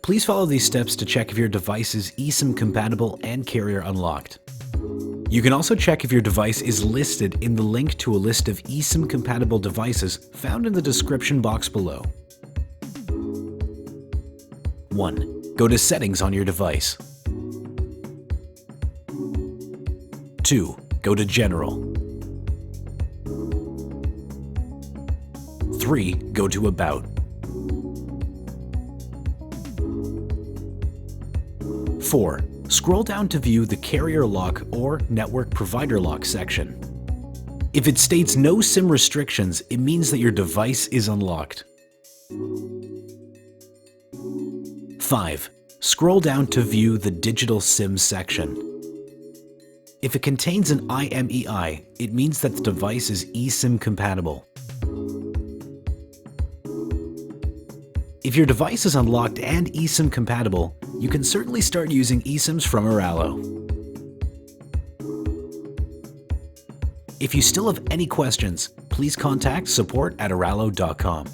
Please follow these steps to check if your device is eSIM compatible and carrier unlocked. You can also check if your device is listed in the link to a list of eSIM compatible devices found in the description box below. 1. Go to Settings on your device. 2. Go to General. 3. Go to About. 4. Scroll down to view the Carrier Lock or Network Provider Lock section. If it states no SIM restrictions, it means that your device is unlocked. 5. Scroll down to view the Digital SIM section. If it contains an IMEI, it means that the device is eSIM compatible. If your device is unlocked and eSIM compatible, you can certainly start using eSIMs from Airalo. If you still have any questions, please contact support@airalo.com.